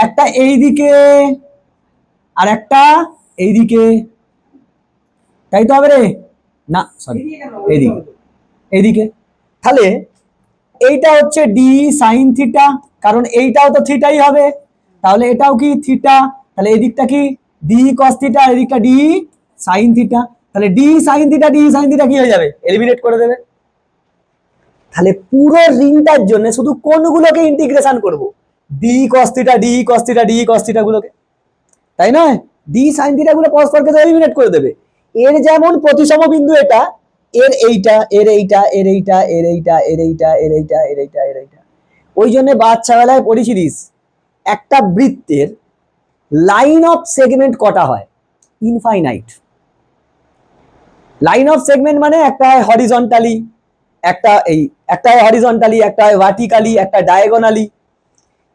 একটা এই দিকে আর একটা এইদিকে, তাই তো হবে রে, না সরি এইদিকে, এইদিকে। তাহলে এইটা হচ্ছে ডি সাইন থিটা, কারণ এইটাও তো থিটাই হবে, তাহলে এটাও কি থিটা, তাহলে এদিকটা কি ডি কস থিটা, এদিকটা ডি সাইন থিটা, তাহলে D sine theta D sine theta কি হয়ে যাবে, এলিমিনেট করে দেবে। তাহলে পুরো রিংটার জন্য শুধু কোনগুলোকে ইন্টিগ্রেশন করব, D cos theta D cos theta D cos theta গুলোকে, তাই না, ডি সাইন থিটা গুলো পরস্পরকে তো এলিমিনেট করে দেবে। এর যেমন প্রতিসম বিন্দু এটা, এর এইটা এর এইটা এর এইটা এর এইটা এর এইটা এর এইটা এর এইটা এর এইটা, ওই জন্য বাচ্চাবেলায় পড়েছিস একটা বৃত্তের লাইন অফ সেগমেন্ট কটা হয়, ইনফাইনাইট। লাইন অফ সেগমেন্ট মানে একটা হয় হরিজন্টালি, একটা এই একটা হয় হরিজন্টালি, একটা হয় ভার্টিক্যালি, একটা ডায়াগোনালি,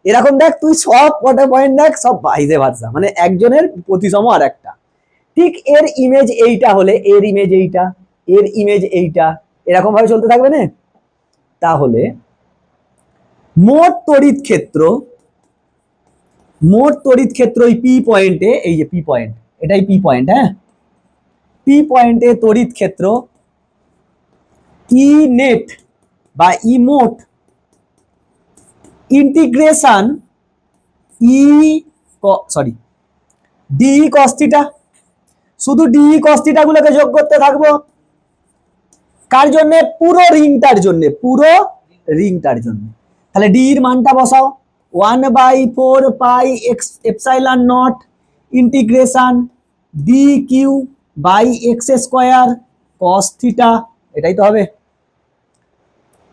এরকম দেখ তুই সব কটা পয়েন্ট দেখ সব ভাইজে ভার্সা, মানে একজনের প্রতিসম আর একটা। ঠিক এর ইমেজ এইটা হলে এর ইমেজ এইটা, এর ইমেজ এইটা, এরকম ভাবে চলতে থাকবে না। তাহলে মোট তড়িৎ ক্ষেত্র, মোট তড়িৎ ক্ষেত্র এই পি পয়েন্টে, এই যে পি পয়েন্ট, এটাই পি পয়েন্ট, হ্যাঁ, পি পয়েন্টে তড়িৎ ক্ষেত্র ই নেট বা ই মোট ইন্টিগ্রেশন ই সরি ডি কস থিটা, শুধু ডি কস থিটা গুলোকে যোগ করতে থাকবো, কার জন্য, পুরো রিংটার জন্য, পুরো রিংটার জন্য। তাহলে ডি এর মানটা বসাও, 1/4 pi x epsilon naught integration d Q by x square cos theta, এটাই তো হবে।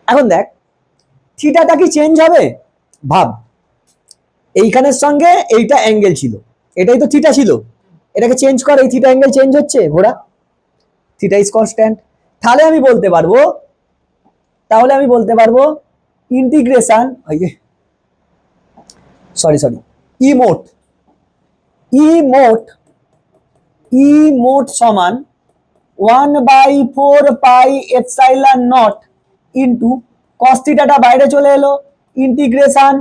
এখন দেখ থিটাটা কি চেঞ্জ হবে, ভাব এইখানের সঙ্গে এইটা অ্যাঙ্গেল ছিল, এটাই তো থিটা ছিল, এটাকে চেঞ্জ করে এই থিটা অ্যাঙ্গেল চেঞ্জ হচ্ছে ঘোড়া, থিটা ইজ কনস্ট্যান্ট। তাহলে আমি বলতে পারবো, তাহলে আমি বলতে পারবো ইন্টিগ্রেশন, সরি সরি ই মোট, ই মোট, ই মোট সমান 1/4 pi epsilon naught into cos থিটাটা বাইরে চলে এলো, integration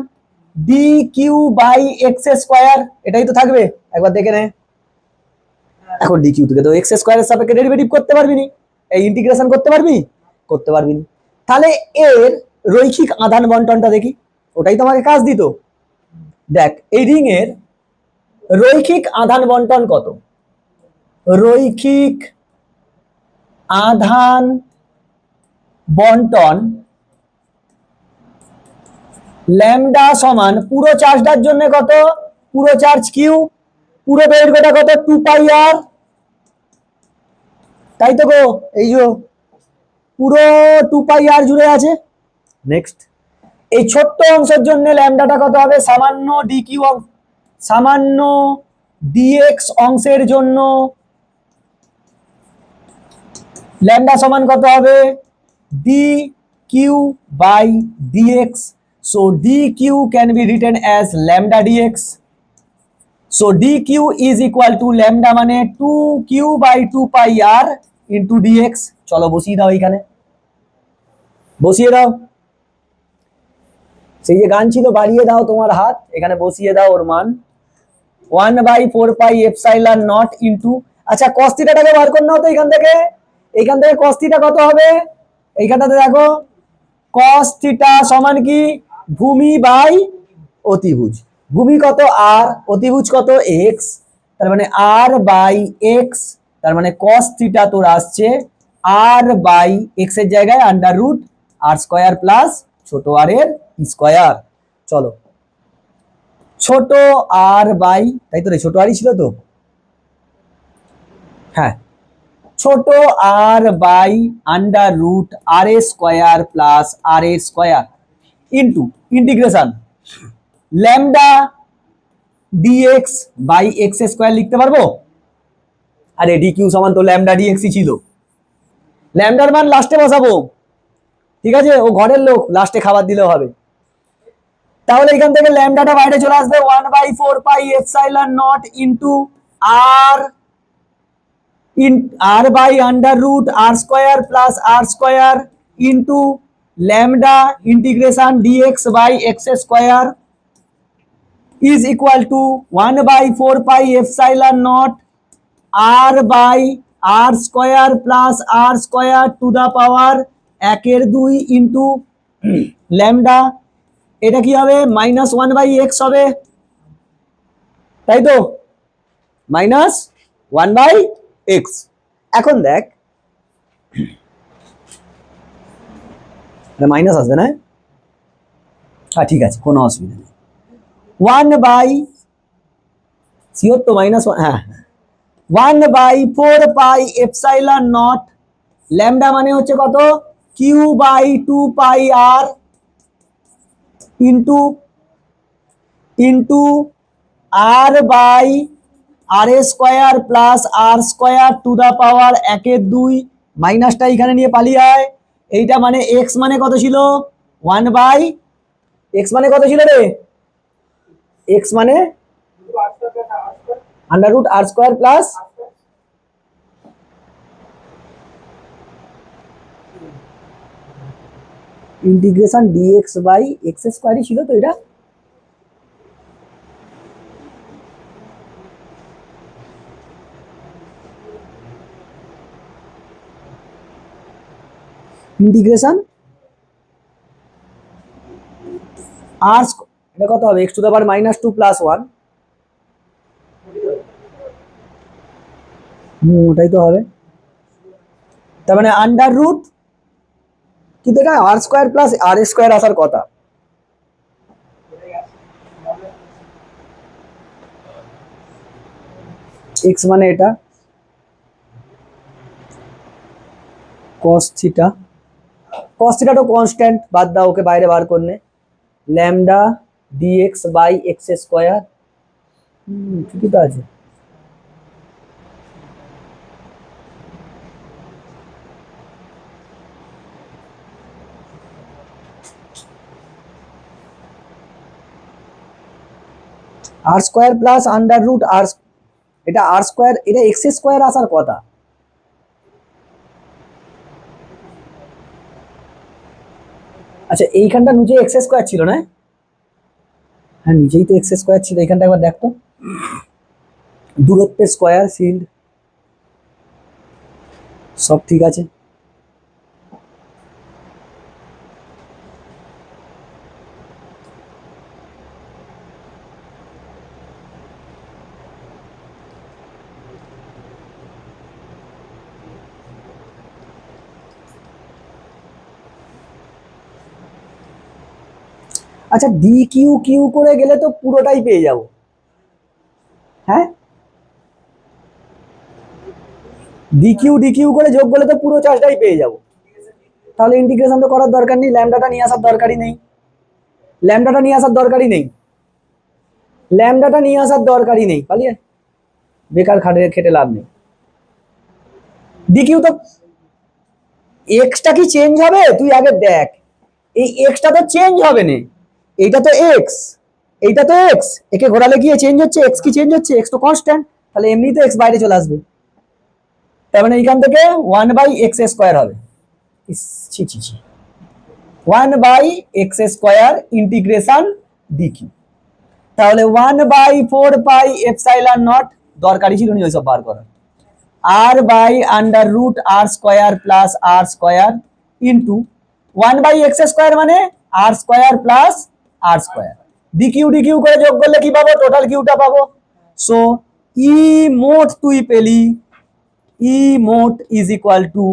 d Q by x square, এটাই তো থাকবে, একবার দেখে নে। এখন ডি কিউ থেকে তো এক্স স্কোয়ারের সাপেক্ষে ডেরিভেটিভ করতে পারবি নি, এই ইন্টিগ্রেশন করতে পারবি, করতে পারবি না। তাহলে এর রৈখিক আধান বন্টনটা দেখি, ওটাই তো আমাকে কাজ দিত। দেখ এই রিং এর রৈখিক আধান বন্টন কত, রৈখিক আধান বন্টন ল্যামডা সমান পুরো চার্জটার জন্য কত, পুরো চার্জ কিউ, পুরো দৈর্ঘ্যটা কত 2 পাই আর, তাই তো গো, এই যে পুরো 2 পাই আর জুড়ে আছে। নেক্সট এই ছোট্ট অংশের জন্য ল্যামডাটা কত হবে, সামান্য ডি কিউ, সামান্য ডিএক্স অংশের জন্য ল্যামডা সমান কত হবে, D Q by dx, so dq can be written as lambda dx, so dq is equal to lambda মানে 2q by 2 pi r into dx। চলো বসিয়ে দাও, এইখানে বসিয়ে দাও, সেই যে গান ছিল বাড়িয়ে দাও তোমার হাত, এখানে বসিয়ে দাও ওর মান 1/4 পাই এপসাইলন নট ইন্টু, আচ্ছা কস থিটাটাকে বার করে নাও তো এইখান থেকে, এইখান থেকে কস থিটা কত হবে, এইখানটাতে দেখো কস থিটা সমান কি ভূমি বাই অতিভুজ, ভূমি কত আর, অতিভুজ কত এক্স, তার মানে আর বাই এক্স তার মানে cos থিটা তোর আসছে r বাই এক্স এর জায়গায় আন্ডার রুট আর স্কোয়ার প্লাস ছোট আর এর স্কোয়ার। চলো ছোট আর বাই, তাই তো রে, ছোট আরই ছিল তো, হ্যাঁ, ছোট r by under root r a square plus r a square into integration lambda dx by x square লিখতে পারবো। আরে ডি কিউ সমান তো ল্যামডা ডিএক্সই ছিল, ল্যামডার মান লাস্টে বসাবো, ঠিক আছে, ও ঘরের লোক, লাস্টে খাবার দিলেও হবে। তাহলে এখান থেকে ল্যামডাটা বাইরে চলে আসবে 1/4 pi epsilon naught into R R by under root R square plus R square into lambda integration dx by x square is equal to 1/4 pi epsilon naught R by R square plus R square to the power 1/2 into lambda, এটা কি হবে -1/x হবে, তাই তো, -1/x। এখন দেখ minus আসবে না, হ্যাঁ ঠিক আছে, কোনো অসুবিধা নেই, 1/, সিওর তো -1, হ্যাঁ 1/4 পাই এপসাইলন নট ল্যামডা মানে হচ্ছে কত, q/2 πr into into r by r a square plus R square to the power 1/2, মাইনাসটা এখানে নিয়ে পালিয়ে আয়, এইটা মানে এক্স মানে কত ছিল, 1/x মানে কত ছিল রে, এক্স মানে under root R square plus integration dx by x স্কোয়ারই ছিল তো এটা, ইন্টিগ্রেশন আর এটা কত হবে, এক্স টু দা পাওয়ার -2 + 1, ওটাই তো হবে, তার মানে আন্ডার রুট, কিন্তু এটা আর স্কোয়ার প্লাস আর স্কোয়ার আসার কথা, এক্স মানে এটা cos থিটা, cos থিটা তো কনস্ট্যান্ট, বাদ দাও, ওকে বাইরে বার করলে lambda dx by x square, ঠিকই তো আছে, R square plus under root R, এটা আর স্কোয়ার, এটা এক্স স্কোয়ার আসার কথা, আচ্ছা এইখানটা নিচে এক্স স্কোয়ার ছিল না, হ্যাঁ নিচেই তো এক্স স্কোয়ার ছিল, এইখানটা একবার দেখতো, দূরত্বের স্কোয়ার ফিল্ড সব ঠিক আছে, আচ্ছা ডি কিউ কিউ করে গেলে তো পুরোটাই পেয়ে যাব, হ্যাঁ ডি কিউ করে যোগ করলে তো পুরো চার্জটাই পেয়ে যাব, তাহলে ইন্টিগ্রেশন তো করার দরকার নেই, ল্যামডাটা নিয়ে আসার দরকারই নেই, ল্যামডাটা নিয়ে আসার দরকারই নেই, ল্যামডাটা নিয়ে আসার দরকারই নেই, পালিয়ে বেকার খেটে লাভ নেই, ডি কিউ তো, এক্সটা কি চেঞ্জ হবে, তুই আগে দেখ, এই এক্সটা তো চেঞ্জ হবে না, এইটা তো এক্স, এইটা তো এক্স, একে ঘোরালে গিয়ে চেঞ্জ হচ্ছে, এক্স কি চেঞ্জ হচ্ছে, এক্স তো কনস্ট্যান্ট, তাহলে এমনি তো এক্স বাইরে চলে আসবে, তার মানে এইখান থেকে 1/x স্কোয়ার হবে, ছি ছি ছি, 1/x স্কোয়ার ইন্টিগ্রেশন ডিকিউ, তাহলে 1/4 পাই এপসাইলন নট, দরকারই ছিল নি ওইসব বার করা, r by under root R square plus R square into 1/x square মানে আর স্কোয়ার প্লাস আর স্কোয়ার, ডিকিউ করে যোগ করলে কি পাবো, টোটাল কিউটা পাবো, সো ই মোট তুই পেলি ই মোট is equal to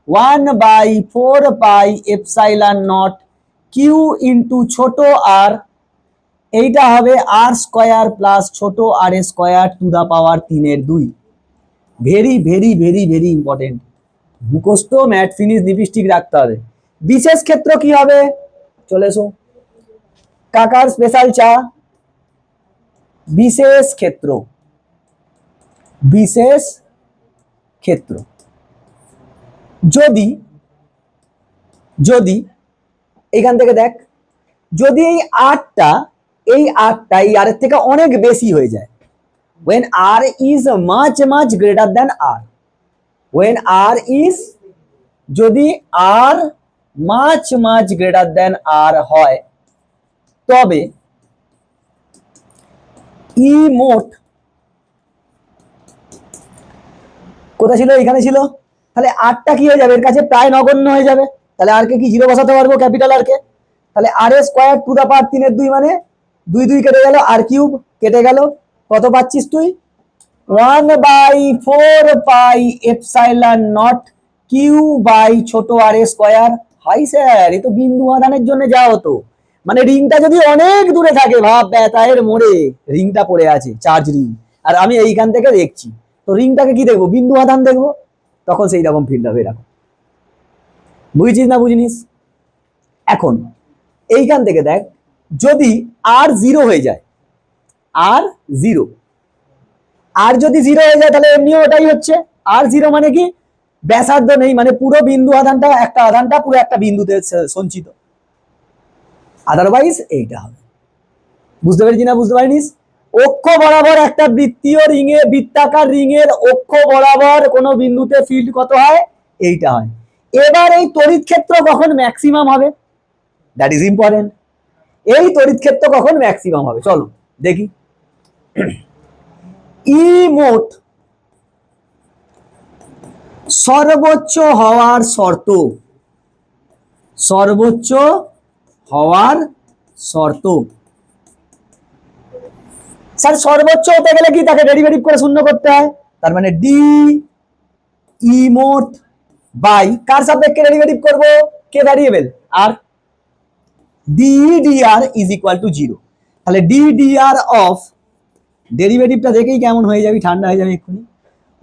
1/4πε0 q into ছোট আর, এইটা হবে আর স্কোয়ার প্লাস ছোট r square to the power 3/2। Very very very very important, মুখস্থ ম্যাট ফিনিশ লিপস্টিক রাখতে হবে। বিশেষ ক্ষেত্র কি হবে, চলে এসো কাকার স্পেশাল চা। বিশেষ ক্ষেত্র, বিশেষ ক্ষেত্র যদি যদি এখান থেকে দেখ, যদি এই আটটা এই আরের থেকে অনেক বেশি হয়ে যায়, when r is much much greater than r, when r is, যদি r much much greater than r হয়, তবে ই মোট, কোথায় ছিল, এখানে ছিল, তাহলে আটটা কি হয়ে যাবে, এর কাছে প্রায় নগণ্য হয়ে যাবে, তাহলে আর কে কি জিরো বসাতে পারবো, ক্যাপিটাল আর কে, তাহলে আর স্কোয়ার টু দা পাওয়ার 3/2 মানে 2 2 কেটে গেল, আর কিউব কেটে গেল, কত পাচ্ছিস তুই, 1/4πε0 কিউ বাই ছোট আর স্কোয়ার। হাই স্যার, এ তো বিন্দু আধানের জন্য যা হতো, মানে রিংটা যদি অনেক দূরে থাকে, ভাব ব্যথায়ের মোড়ে রিংটা পড়ে আছে, চার্জ রিং, আর আমি এইখান থেকে দেখছি, তো রিংটাকে কি দেখবো, বিন্দু আধান দেখবো, তখন সেই রকম ফিল্ড হবে, এরকম। বুঝছিস না বুঝিনিস? এখন এইখান থেকে দেখ, যদি আর 0 হয়ে যায়, আর 0, আর যদি 0 হয়ে যায়, তাহলে এমনিও ওটাই হচ্ছে, আর 0 মানে কি, ব্যাসার্ধ নেই, মানে পুরো বিন্দু আধানটা, একটা আধানটা পুরো একটা বিন্দুতে সঞ্চিত, আদারওয়াইজ এইটা হবে। বুঝতে পেরেছি না বুঝতে পারিনিস? অক্ষ বরাবর একটা বৃত্তীয় রিঙে, বৃত্তাকার রিঙের অক্ষ বরাবর কোনো বিন্দুতে ফিল্ড কত হয়, এইটা হয়। এবার এই তড়িৎ ক্ষেত্র কখন ম্যাক্সিমাম হবে, দ্যাট ইজ ইম্পর্টেন্ট। এই তড়িৎ ক্ষেত্র কখন ম্যাক্সিমাম হবে, চলো দেখি। ই মোট সর্বোচ্চ হওয়ার শর্ত, সর্বোচ্চ হওয়ার শর্ত, স্যার সর্বোচ্চ হতে গেলে কি তাকে ডেরিভেটিভ করে শূন্য করতে হয়, তার মানে ডি ই মোট বাই কার সাপেক্ষে ডেরিভেটিভ করব, কে ভ্যারিয়েবল, আর d dr is equal to 0। তাহলে ডি ডিআর অফ, ডেরিভেটিভটা দেখেই কেমন হয়ে যাবে, ঠান্ডা হয়ে যাবে এক্ষুনি,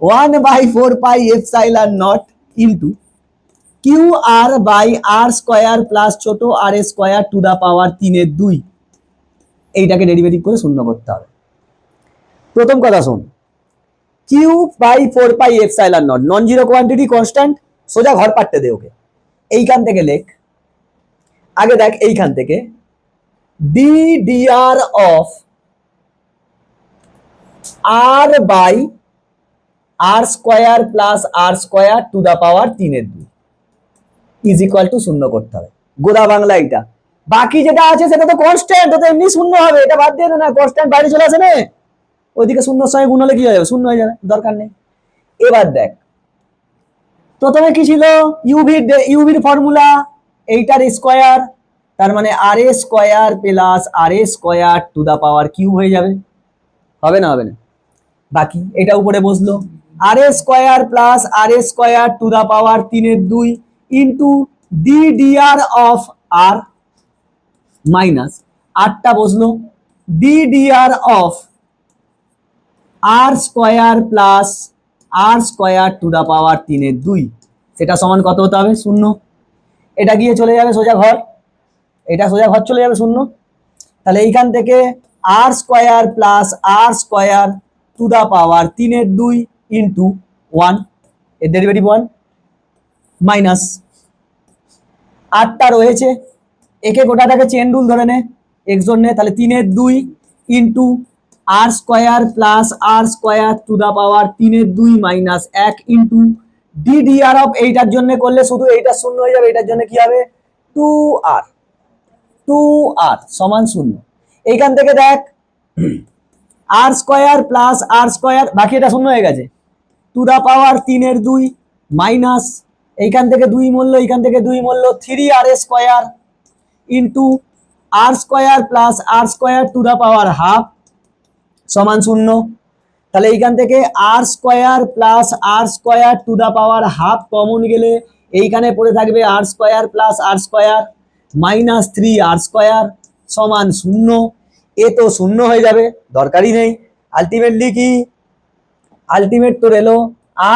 1/4πε0 into q r by R square plus ছোট r square to the power 3/2। এইটাকে ডেরিভেটিভ করে শূন্য করতে হবে। প্রথম কথা শোন, q by 4πε0, non zero quantity constant, সোজা ঘর পাটতে দে ওকে, এইখান থেকে লেখ, আগে দেখ এইখান থেকে D DR of R by R square plus R square to the power 3/2 is equal to শূন্য করতে হবে, গোদা বাংলা এটা। বাকি যেটা আছে সেটা তো কনস্ট্যান্ট, ওটা এমনি শূন্য হবে, এটা বাদ দিয়ে না, কনস্ট্যান্ট বাইরে চলে আসে না, ওইদিকে শূন্যর সঙ্গে গুণ হলে কি হয়ে যাবে, শূন্য হয়ে যাবে, দরকার নেই। এবার দেখ, প্রথমে কি ছিল, ইউভির ফর্মুলা, এইটার স্কোয়ার, তার মানে r a square plus r a square to the power q হয়ে যাবে, হবে না হবে না, বাকি এটা উপরে বসলো, r a square plus r a square to the power 3/2 into D DR of r minus, আটটা বসলো, d DR of r square plus R square to the power 3/2, সেটা সমান কত হতে হবে, শূন্য। এটা গিয়ে চলে যাবে সোজা ঘর, এটা সোজা ঘর চলে যাবে শূন্য, তাহলে এইখান থেকে r square plus R square to the power 3/2 into 1, এর ডেরিভেটিভ 1 মাইনাস, আটটা রয়েছে, একে গোটাটাকে চেন রুল ধরে নে, এক্স জন্য, তাহলে 3/2 into R square plus R square to the power 3/2 minus 1 into D DR of, এইটার জন্য করলে শুধু এইটা শূন্য হয়ে যাবে, এটার জন্য কি হবে 2r, 2r সমান 0। এইখান থেকে দেখ আর স্কোয়ার প্লাস আর স্কোয়ার, বাকি এটা শূন্য হয়ে গেছে, টু দা পাওয়ার 3/2 মাইনাস, এইখান থেকে 2 মূল্য, এইখান থেকে 2 মূল্য, 3r square into R square plus R square to the power half সমান 0। তাহলে এইখান থেকে r square plus R square to the power half common গেলে এইখানে পড়ে থাকবে আর স্কোয়ার প্লাস আর স্কোয়ার মাইনাস 3 আর স্কোয়ার সমান 0। এ তো 0 হয়ে যাবে, দরকারই নেই। আলটিমেটলি কি, আলটিমেট তো এলো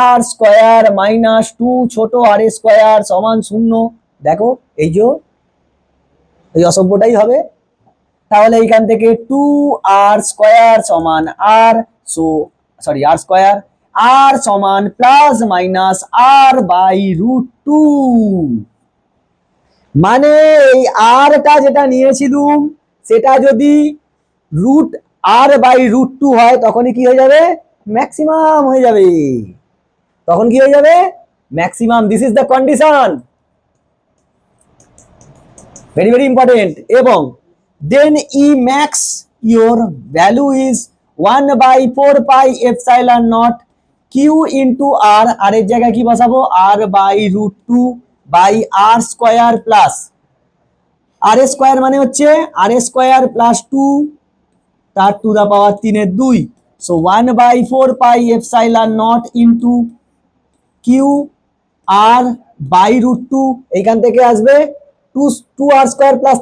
আর স্কোয়ার মাইনাস 2 ছোট আর স্কোয়ার সমান 0। দেখো এই যে এই অসভ্যটাই হবে। তাহলে এইখান থেকে 2 আর স্কোয়ার সমান আর, সো সরি আর স্কোয়ার আর সমান প্লাস মাইনাস আর বাই √2। মানে এই আরটা যেটা নিয়েছিলুম সেটা যদি রুট আর বাই √2 হয় তখনই কি হয়ে যাবে, ম্যাক্সিমাম হয়ে যাবে। তখন কি হয়ে যাবে, maximum. This is the condition, very very important. এবং then E max your value is 1/4πε0 q into r, r এর জায়গায় কি বসাবো, r by √2 by R square plus R square মানে হচ্ছে আর স্কোয়ার প্লাস 2 তার to the power 3/2। So 1/4πε0 into q r by √2, এইখান থেকে আসবে 2 r square plus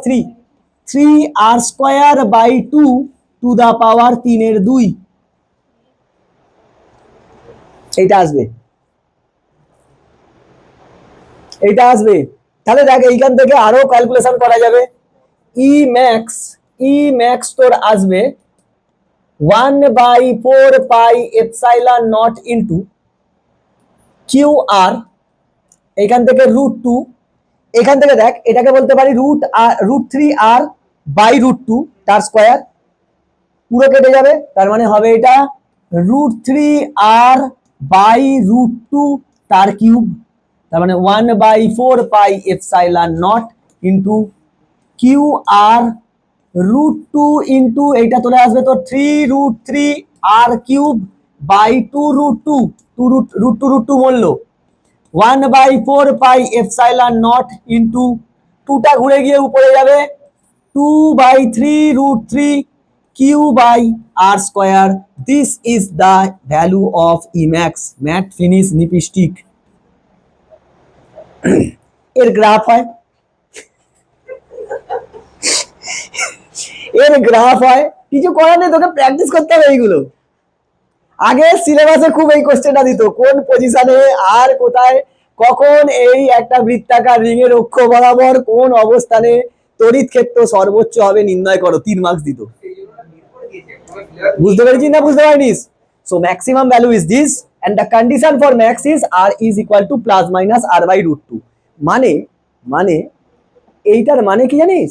3 r square by 2 to the power 3/2। এইটা আসবে, এইটা আসবে। তাহলে দেখ এইখান থেকে আরো ক্যালকুলেশন করা যাবে। ই ম্যাক্স তোর আসবে 1/4πε0 ইন্টু কিউ আর, এইখান থেকে √2, এখান থেকে দেখ এটাকে বলতে পারি √3 আর বাই √2 তার স্কোয়ার, পুরো কেটে যাবে, তার মানে হবে এটা √3 আর বাই √2 তার কিউব, তার মানে 1/4πε0 ইন্টু কিউ আর √2 ইন্টু এইটা চলে আসবে তো 3√3 আর কিউব বাই 2√2, √2 মূল্য 1/4πε0 ইন্টু 2টা ঘুরে গিয়ে উপরে যাবে 2/3√3 q by R square. This is the value of E max. Math finish নিপিস্টিক। এর গ্রাফ হয়, এর গ্রাফ হয়, কিছু করার নেই, তোকে প্র্যাকটিস করতে হবে এইগুলো। আগে সিলেবাসে খুব এই কোশ্চেনটা দিত, কোন পজিশনে আর কোথায় কখন এই একটা বৃত্তাকার রিং এর অক্ষ বরাবর কোন অবস্থানে তড়িৎ ক্ষেত্র সর্বোচ্চ হবে নির্ণয় করো, 3 মার্কস দিত। বুঝতে পেরেছিস না বুঝতে পারিস? So maximum value is this and the condition for max is R is equal to plus minus R by √2। মানে এইটার মানে কি জানিস,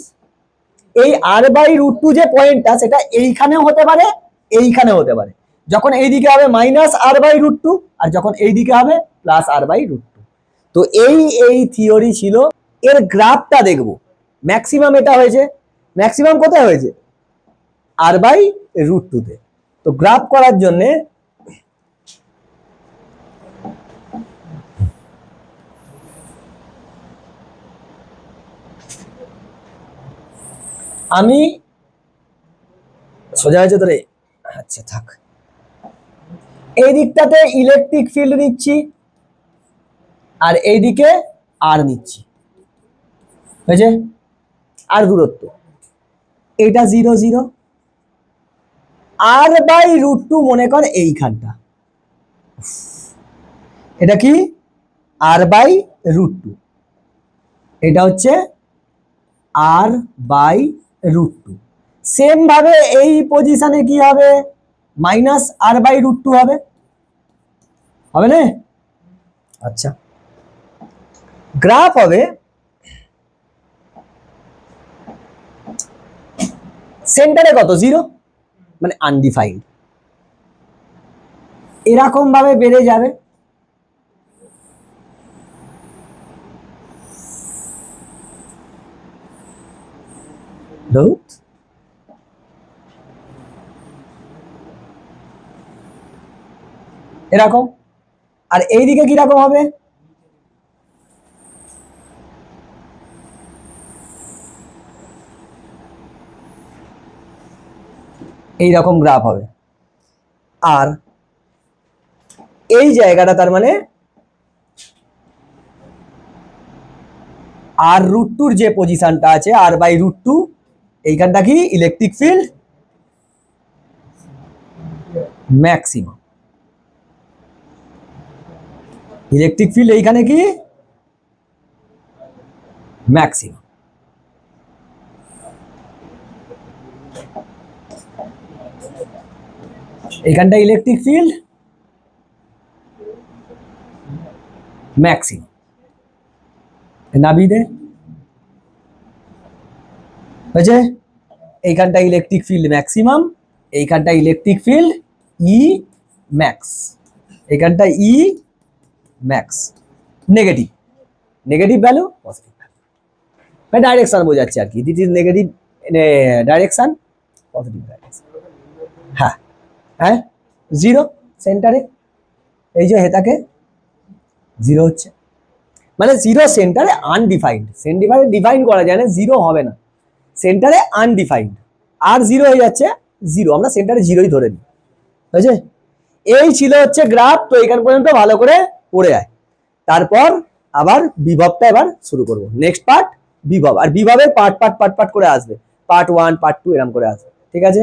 এই আর বাই √2 যে পয়েন্টটা সেটা এইখানেও হতে পারে এইখানেও হতে পারে। যখন এইদিকে হবে মাইনাস আর বাই √2 আর যখন এইদিকে হবে প্লাস আর বাই √2। তো এই থিওরি ছিল। এর গ্রাফটা দেখবো, ম্যাক্সিমাম এটা হয়েছে, ম্যাক্সিমাম কোথায় হয়েছে, আর বাই √2 তে। তো গ্রাফ করার জন্য আমি সোজা হয়েছে তোরে, আচ্ছা থাক, এই দিকটাতে ইলেকট্রিক ফিল্ড নিচ্ছি আর এইদিকে আর নিচ্ছি, হয়েছে। আর দূরত্ব এটা 0 0, আর বাই √2 মনে কর এইখানটা, এটা কি আর বাই √2, এটা হচ্ছে আর বাই √2। সেম ভাবে এই পজিশনে কি হবে, মাইনাস আর বাই √2 হবে, হবে না? আচ্ছা, গ্রাফ হবে সেন্টারে কত 0, মানে আনডিফাইন্ড, এরকম ভাবে বেড়ে যাবে। এরকম, আর এইদিকে কিরকম হবে, এইরকম গ্রাফ হবে। আর এই জায়গাটা তার মানে আর রুট টুর যে পজিশনটা আছে আর বাই রুট টু, এইখানটা কি electric field maximum. Electric field এইখানে কি ম্যাক্সিমাম। এইখানটা ইলেকট্রিক ফিল্ড ম্যাক্সিমাম। নাবিদে হয়েছে, এইখানটা ইলেকট্রিক ফিল্ড ম্যাক্সিমাম, এইখানটা ইলেকট্রিক ফিল্ড ই ম্যাক্স, এইখানটা E max. Negative, negative value positive value, direction বোঝাচ্ছে আর কি। This is negative direction, positive direction. হ্যাঁ হ্যাঁ, জিরো সেন্টারে, এই যে হেতাকে জিরো হচ্ছে, মানে জিরো সেন্টারে আনডিফাইন্ড। সেন্টারে ডিফাইন করা যায় না, জিরো হবে না, সেন্টারে আনডিফাইন্ড। আর জিরো হয়ে যাচ্ছে জিরো, আমরা সেন্টারে জিরোই ধরে নিই। বুঝেছে? এই ছিল হচ্ছে গ্রাফ। তো এখান পর্যন্ত ভালো করে পড়ে যায়, তারপর আবার বিভবটা এবার শুরু করব। নেক্সট পার্ট বিভব, আর বিভবের পার্ট পার্ট করে আসবে, পার্ট 1 পার্ট 2 এরকম করে আসবে। ঠিক আছে?